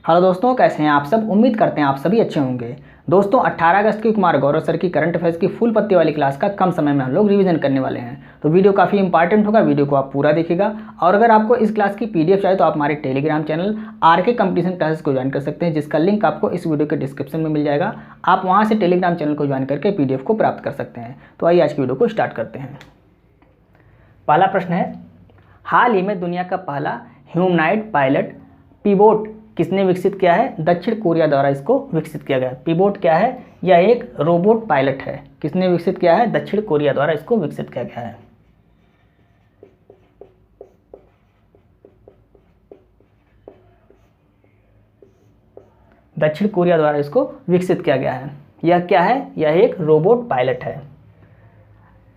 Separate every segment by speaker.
Speaker 1: Hello दोस्तों, कैसे हैं आप सब। उम्मीद करते हैं आप सभी अच्छे होंगे। दोस्तों 18 अगस्त की कुमार गौरव सर की करंट अफेयर्स की फुल पत्ती वाली क्लास का कम समय में हम लोग रिवीजन करने वाले हैं। तो वीडियो काफ़ी इंपॉर्टेंट होगा, वीडियो को आप पूरा देखिएगा। और अगर आपको इस क्लास की पीडीएफ चाहिए तो आप हमारे Telegram channel RK competition classes को ज्वाइन कर सकते हैं, जिसका लिंक आपको इस वीडियो के डिस्क्रिप्शन में मिल जाएगा। आप वहाँ से टेलीग्राम चैनल को ज्वाइन करके पीडीएफ को प्राप्त कर सकते हैं। तो आइए आज की वीडियो को स्टार्ट करते हैं। पहला प्रश्न है, हाल ही में दुनिया का पहला ह्यूमनॉइड पायलट पीबोट किसने विकसित किया है। दक्षिण कोरिया द्वारा इसको विकसित किया गया। पीबोट क्या है? यह एक रोबोट पायलट है। किसने विकसित किया है? दक्षिण कोरिया द्वारा इसको विकसित किया गया है। दक्षिण कोरिया द्वारा इसको विकसित किया गया है। यह क्या है? यह एक रोबोट पायलट है।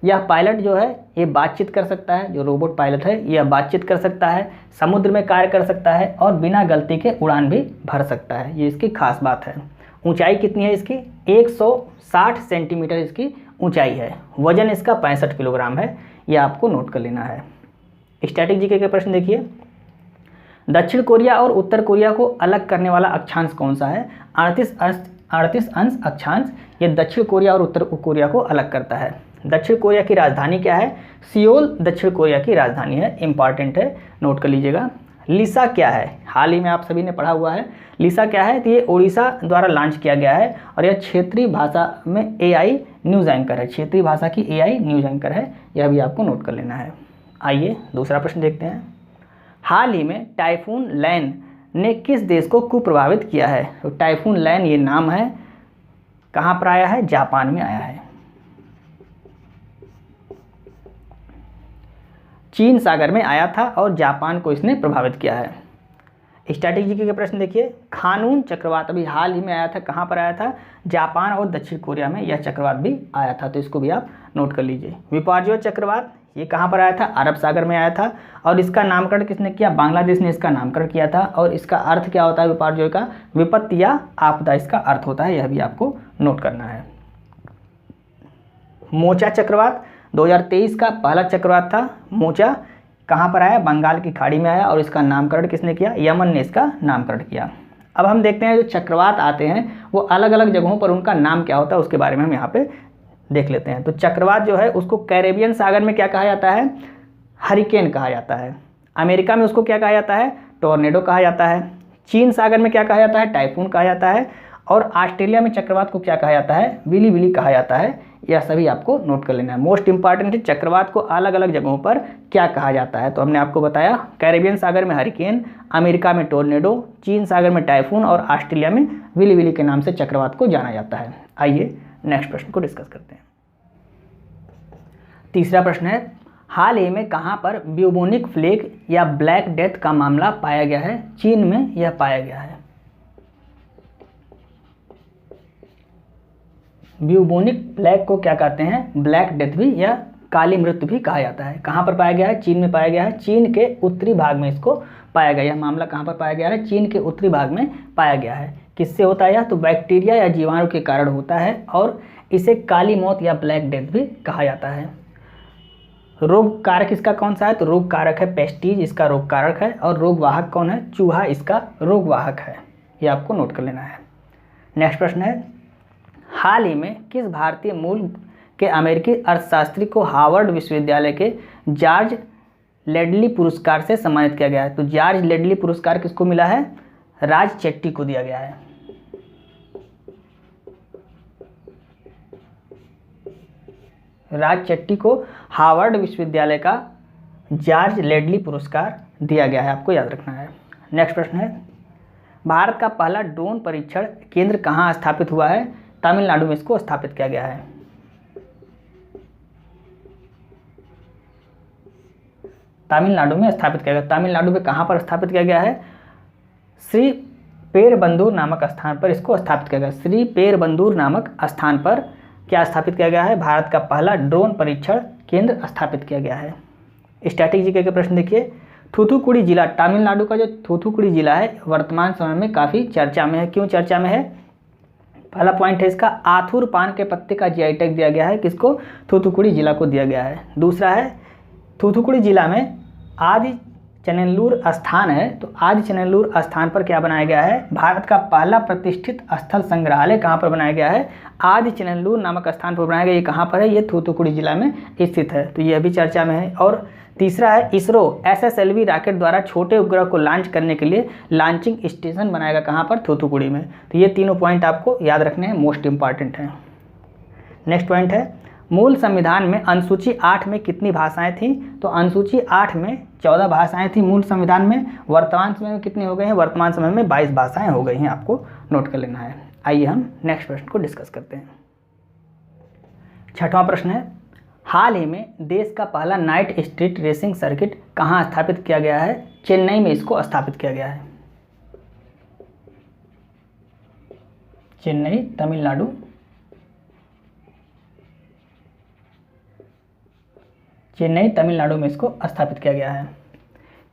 Speaker 1: यह पायलट जो है ये बातचीत कर सकता है। जो रोबोट पायलट है यह बातचीत कर सकता है, समुद्र में कार्य कर सकता है और बिना गलती के उड़ान भी भर सकता है। ये इसकी खास बात है। ऊंचाई कितनी है इसकी? 160 सेंटीमीटर इसकी ऊंचाई है। वजन इसका 65 किलोग्राम है। यह आपको नोट कर लेना है। स्टैटिक जीके के प्रश्न देखिए। दक्षिण कोरिया और उत्तर कोरिया को अलग करने वाला अक्षांश कौन सा है? 38 अंश अक्षांश ये दक्षिण कोरिया और उत्तर कोरिया को अलग करता है। दक्षिण कोरिया की राजधानी क्या है? सियोल दक्षिण कोरिया की राजधानी है। इंपॉर्टेंट है, नोट कर लीजिएगा। लिसा क्या है? हाल ही में आप सभी ने पढ़ा हुआ है। लिसा क्या है? तो ये ओडिशा द्वारा लॉन्च किया गया है और यह क्षेत्रीय भाषा में एआई न्यूज़ एंकर है। क्षेत्रीय भाषा की एआई न्यूज़ एंकर है। यह भी आपको नोट कर लेना है। आइए दूसरा प्रश्न देखते हैं। हाल ही में टाइफून लैन ने किस देश को कुप्रभावित किया है? तो टाइफून लैन ये नाम है। कहाँ पर आया है? जापान में आया है। चीन सागर में आया था और जापान को इसने प्रभावित किया है। स्टैटिक जीके के प्रश्न देखिए। खानून चक्रवात अभी हाल ही में आया था। कहाँ पर आया था? जापान और दक्षिण कोरिया में यह चक्रवात भी आया था, तो इसको भी आप नोट कर लीजिए। विपर्जय चक्रवात ये कहाँ पर आया था? अरब सागर में आया था और इसका नामकरण किसने किया? बांग्लादेश ने इसका नामकरण किया था। और इसका अर्थ क्या होता है विपर्जय का? विपत्ति या आपदा इसका अर्थ होता है। यह भी आपको नोट करना है। मोचा चक्रवात 2023 का पहला चक्रवात था। मोचा कहाँ पर आया? बंगाल की खाड़ी में आया और इसका नामकरण किसने किया? यमन ने इसका नामकरण किया। अब हम देखते हैं जो चक्रवात आते हैं वो अलग अलग जगहों पर उनका नाम क्या होता है उसके बारे में हम यहाँ पे देख लेते हैं। तो चक्रवात जो है उसको कैरेबियन सागर में क्या कहा जाता है? हरिकेन कहा जाता है। अमेरिका में उसको क्या कहा जाता है? टोर्नेडो कहा जाता है। चीन सागर में क्या कहा जाता है? टाइफून कहा जाता है। और ऑस्ट्रेलिया में चक्रवात को क्या कहा जाता है? विली विली कहा जाता है। यह सभी आपको नोट कर लेना है। मोस्ट इंपॉर्टेंट है चक्रवात को अलग अलग जगहों पर क्या कहा जाता है। तो हमने आपको बताया कैरेबियन सागर में हरिकेन, अमेरिका में टोर्नेडो, चीन सागर में टाइफून और ऑस्ट्रेलिया में विली विली के नाम से चक्रवात को जाना जाता है। आइए नेक्स्ट प्रश्न को डिस्कस करते हैं। तीसरा प्रश्न है, हाल ही में कहाँ पर ब्यूबोनिक प्लेग या ब्लैक डेथ का मामला पाया गया है? चीन में यह पाया गया है। ब्यूबोनिक प्लेग को क्या कहते हैं? ब्लैक डेथ भी या काली मृत्यु भी कहा जाता है। कहाँ पर पाया गया है? चीन में पाया गया है। चीन के उत्तरी भाग में इसको पाया गया। यह मामला कहाँ पर पाया गया है? चीन के उत्तरी भाग में पाया गया है। किससे होता है यह? तो बैक्टीरिया या जीवाणु के कारण होता है और इसे काली मौत या ब्लैक डेथ भी कहा जाता है। रोग कारक इसका कौन सा है? तो रोग कारक है पेस्टीज, इसका रोग कारक है। और रोग वाहक कौन है? चूहा इसका रोग वाहक है। ये आपको नोट कर लेना है। नेक्स्ट प्रश्न है, हाल ही में किस भारतीय मूल के अमेरिकी अर्थशास्त्री को हार्वर्ड विश्वविद्यालय के जॉर्ज लेडली पुरस्कार से सम्मानित किया गया है? तो जॉर्ज लेडली पुरस्कार किसको मिला है? राज चेट्टी को दिया गया है। राज चेट्टी को हार्वर्ड विश्वविद्यालय का जॉर्ज लेडली पुरस्कार दिया गया है, आपको याद रखना है। नेक्स्ट प्रश्न है, भारत का पहला ड्रोन परीक्षण केंद्र कहाँ स्थापित हुआ है? तमिलनाडु में इसको स्थापित किया गया है। तमिलनाडु में स्थापित किया गया। तमिलनाडु में कहाँ पर स्थापित किया गया है? श्री पेरुंबंदूर नामक स्थान पर इसको स्थापित किया गया। श्री पेरुंबंदूर नामक स्थान पर क्या स्थापित किया गया है? भारत का पहला ड्रोन परीक्षण केंद्र स्थापित किया गया है। स्टैटिक जीके के प्रश्न देखिए। थूथुकुड़ी जिला, तमिलनाडु का जो थूथुकुड़ी जिला है वर्तमान समय में काफ़ी चर्चा में है। क्यों चर्चा में है? पहला पॉइंट है इसका, आथुर पान के पत्ते का जीआई टैग दिया गया है। किसको? थूथुकुड़ी जिला को दिया गया है। दूसरा है थूथुकुड़ी जिला में आदि चेनल्लूर स्थान है, तो आदि चेनल्लूर स्थान पर क्या बनाया गया है? भारत का पहला प्रतिष्ठित स्थल संग्रहालय कहाँ पर बनाया गया है? आदि चेनल्लूर नामक स्थान पर बनाया गया। ये कहाँ पर है? ये थूथुकुड़ी जिला में स्थित है, तो ये अभी चर्चा में है। और तीसरा है इसरो SSLV रॉकेट द्वारा छोटे उपग्रह को लॉन्च करने के लिए लॉन्चिंग स्टेशन बनाएगा कहाँ पर? थूथुकुड़ी में। तो ये तीनों पॉइंट आपको याद रखने हैं, मोस्ट इंपॉर्टेंट हैं। नेक्स्ट पॉइंट है मूल संविधान में अनुसूची 8 में कितनी भाषाएं थीं? तो अनुसूची 8 में 14 भाषाएं थी मूल संविधान में। वर्तमान समय में कितनी हो गई हैं? वर्तमान समय में 22 भाषाएं हो गई हैं, आपको नोट कर लेना है। आइए हम नेक्स्ट प्रश्न को डिस्कस करते हैं। छठवां प्रश्न है हाल ही में देश का पहला नाइट स्ट्रीट रेसिंग सर्किट कहाँ स्थापित किया गया है? चेन्नई में इसको स्थापित किया गया है। चेन्नई तमिलनाडु। चेन्नई तमिलनाडु में इसको स्थापित किया गया है।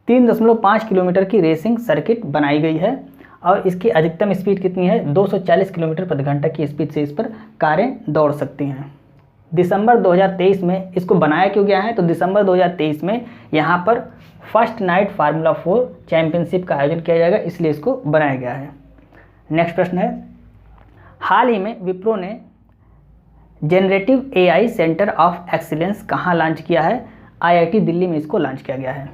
Speaker 1: 3.5 किलोमीटर की रेसिंग सर्किट बनाई गई है और इसकी अधिकतम स्पीड कितनी है? 240 किलोमीटर प्रति घंटा की स्पीड से इस पर कारें दौड़ सकती हैं। दिसंबर 2023 में इसको बनाया क्यों गया है? तो दिसंबर 2023 में यहाँ पर फर्स्ट नाइट फार्मूला 4 चैंपियनशिप का आयोजन किया जाएगा, इसलिए इसको बनाया गया है। नेक्स्ट प्रश्न है हाल ही में विप्रो ने generative AI centre of excellence कहाँ लॉन्च किया है? IIT दिल्ली में इसको लॉन्च किया गया है।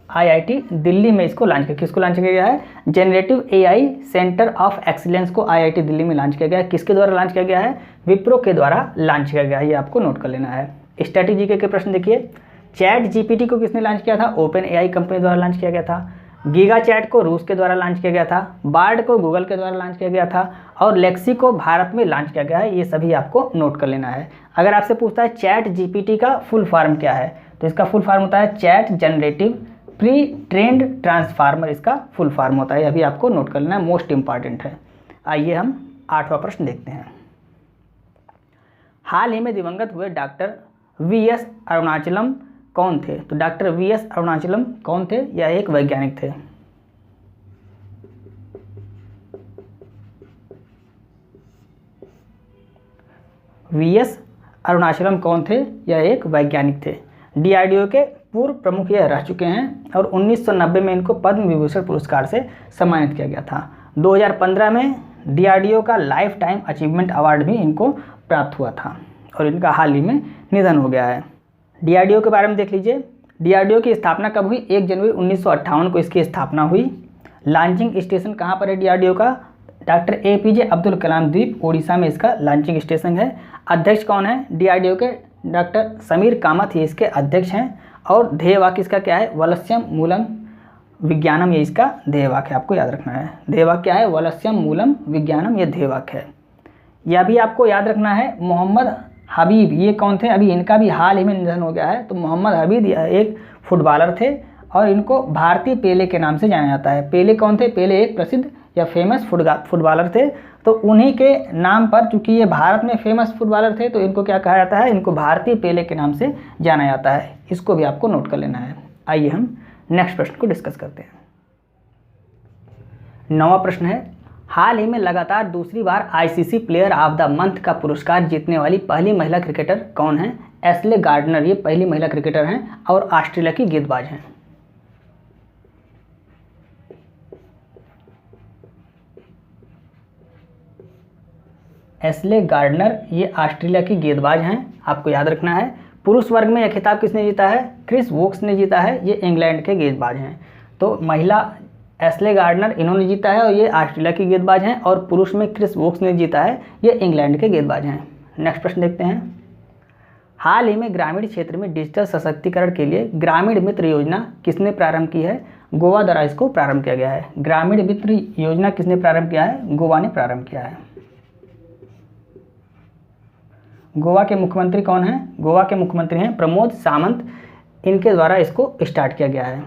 Speaker 1: IIT दिल्ली में इसको लॉन्च किया। किसको लॉन्च किया गया है? Generative AI centre of excellence को IIT दिल्ली में लॉन्च किया गया है। किसके द्वारा लॉन्च किया गया है? विप्रो के द्वारा लॉन्च किया गया है, ये आपको नोट कर लेना है। स्ट्रैटेजी के प्रश्न देखिए। चैट GPT को किसने लॉन्च किया था? OpenAI कंपनी द्वारा लॉन्च किया गया था। गीगा चैट को रूस के द्वारा लॉन्च किया गया था। बार्ड को गूगल के द्वारा लॉन्च किया गया था और लेक्सी को भारत में लॉन्च किया गया है। ये सभी आपको नोट कर लेना है। अगर आपसे पूछता है चैट GPT का फुल फॉर्म क्या है, तो इसका फुल फॉर्म होता है chat generative pre trend transformer, इसका फुल फॉर्म होता है। अभी आपको नोट कर लेना है, मोस्ट इंपॉर्टेंट है। आइए हम 8वां प्रश्न देखते हैं। हाल ही में दिवंगत हुए डॉक्टर VS अरुणाचलम कौन थे? तो डॉक्टर VS अरुणाचलम कौन थे? यह एक वैज्ञानिक थे। VS अरुणाचलम कौन थे? यह एक वैज्ञानिक थे। DRDO के पूर्व प्रमुख यह रह चुके हैं और 1990 में इनको पद्म विभूषण पुरस्कार से सम्मानित किया गया था। 2015 में DRDO का लाइफ टाइम अचीवमेंट अवार्ड भी इनको प्राप्त हुआ था और इनका हाल ही में निधन हो गया है। DRDO के बारे में देख लीजिए। DRDO की स्थापना कब हुई? 1 जनवरी 1958 को इसकी स्थापना हुई। लॉन्चिंग स्टेशन कहाँ पर है DRDO का? डॉक्टर APJ अब्दुल कलाम द्वीप उड़ीसा में इसका लॉन्चिंग स्टेशन है। अध्यक्ष कौन है DRDO के? डॉक्टर समीर कामत ही इसके अध्यक्ष हैं और ध्येय वाक्य इसका क्या है? वलस्यम मूलम विज्ञानम, ये इसका ध्येय वाक्य है, आपको याद रखना है। ध्येय वाक्य क्या है? वलस्यम मूलम विज्ञानम, ये ध्येय वाक्य है। यह भी आपको याद रखना है। मोहम्मद हबीब ये कौन थे? अभी इनका भी हाल ही में निधन हो गया है। तो मोहम्मद हबीब एक फुटबॉलर थे और इनको भारतीय पेले के नाम से जाना जाता है। पेले कौन थे? पेले एक प्रसिद्ध या फेमस फुटबॉलर थे, तो उन्हीं के नाम पर, चूंकि ये भारत में फेमस फुटबॉलर थे, तो इनको क्या कहा जाता है? इनको भारतीय पेले के नाम से जाना जाता है। इसको भी आपको नोट कर लेना है। आइए हम नेक्स्ट प्रश्न को डिस्कस करते हैं। 9वां प्रश्न है हाल ही में लगातार दूसरी बार ICC player of the month का पुरस्कार जीतने वाली पहली महिला क्रिकेटर कौन है? एस्ले गार्डनर ये पहली महिला क्रिकेटर हैं और ऑस्ट्रेलिया की गेंदबाज हैं। एस्ले गार्डनर ये ऑस्ट्रेलिया की गेंदबाज हैं, आपको याद रखना है। पुरुष वर्ग में यह खिताब किसने जीता है? क्रिस वोक्स ने जीता है, ये इंग्लैंड के गेंदबाज हैं। तो महिला एस्ले गार्डनर इन्होंने जीता है और ये ऑस्ट्रेलिया की गेंदबाज हैं, और पुरुष में क्रिस वोक्स ने जीता है, ये इंग्लैंड के गेंदबाज हैं। नेक्स्ट प्रश्न देखते हैं। हाल ही में ग्रामीण क्षेत्र में डिजिटल सशक्तिकरण के लिए ग्रामीण मित्र योजना किसने प्रारंभ की है? गोवा द्वारा इसको प्रारंभ किया गया है। ग्रामीण मित्र योजना किसने प्रारंभ किया है? गोवा ने प्रारंभ किया है। गोवा के मुख्यमंत्री कौन हैं? गोवा के मुख्यमंत्री हैं प्रमोद सावंत, इनके द्वारा इसको स्टार्ट किया गया है।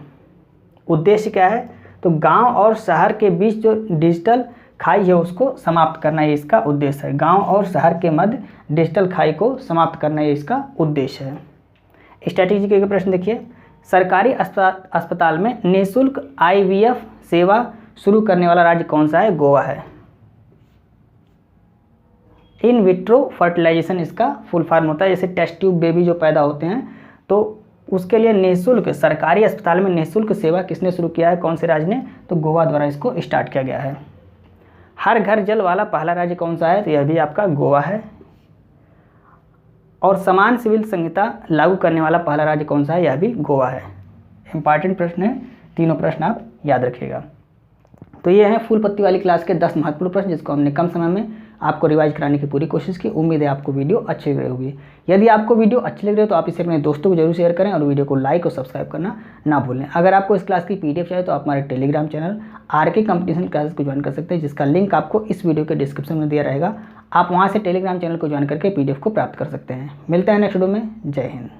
Speaker 1: उद्देश्य क्या है? तो गांव और शहर के बीच जो डिजिटल खाई है उसको समाप्त करना, ये इसका उद्देश्य है। गांव और शहर के मध्य डिजिटल खाई को समाप्त करना, ये इसका उद्देश्य है। स्ट्रैटेजी के प्रश्न देखिए। सरकारी अस्पताल में निःशुल्क IVF सेवा शुरू करने वाला राज्य कौन सा है? गोवा है। इन विट्रो फर्टिलाइजेशन इसका फुल फॉर्म होता है। जैसे टेस्ट ट्यूब बेबी जो पैदा होते हैं तो उसके लिए निःशुल्क सरकारी अस्पताल में निःशुल्क सेवा किसने शुरू किया है, कौन से राज्य ने, तो गोवा द्वारा इसको स्टार्ट किया गया है। हर घर जल वाला पहला राज्य कौन सा है, तो यह भी आपका गोवा है। और समान सिविल संहिता लागू करने वाला पहला राज्य कौन सा है, यह भी गोवा है। इंपॉर्टेंट प्रश्न है, तीनों प्रश्न आप याद रखिएगा। तो ये हैं फुल पत्ती वाली क्लास के 10 महत्वपूर्ण प्रश्न जिसको हमने कम समय में आपको रिवाइज कराने की पूरी कोशिश की। उम्मीद है आपको वीडियो अच्छी लग रही होगी। यदि आपको वीडियो अच्छी लग रही है तो आप इसे अपने दोस्तों को जरूर शेयर करें और वीडियो को लाइक और सब्सक्राइब करना ना भूलें। अगर आपको इस क्लास की PDF चाहिए तो आप हमारे Telegram channel RK competition classes को ज्वाइन कर सकते हैं, जिसका लिंक आपको इस वीडियो के डिस्क्रिप्शन में दिया रहेगा। आप वहाँ से टेलीग्राम चैनल को ज्वाइन करके PDF को प्राप्त कर सकते हैं। मिलते हैं नेक्स्ट वीडियो में। जय हिंद।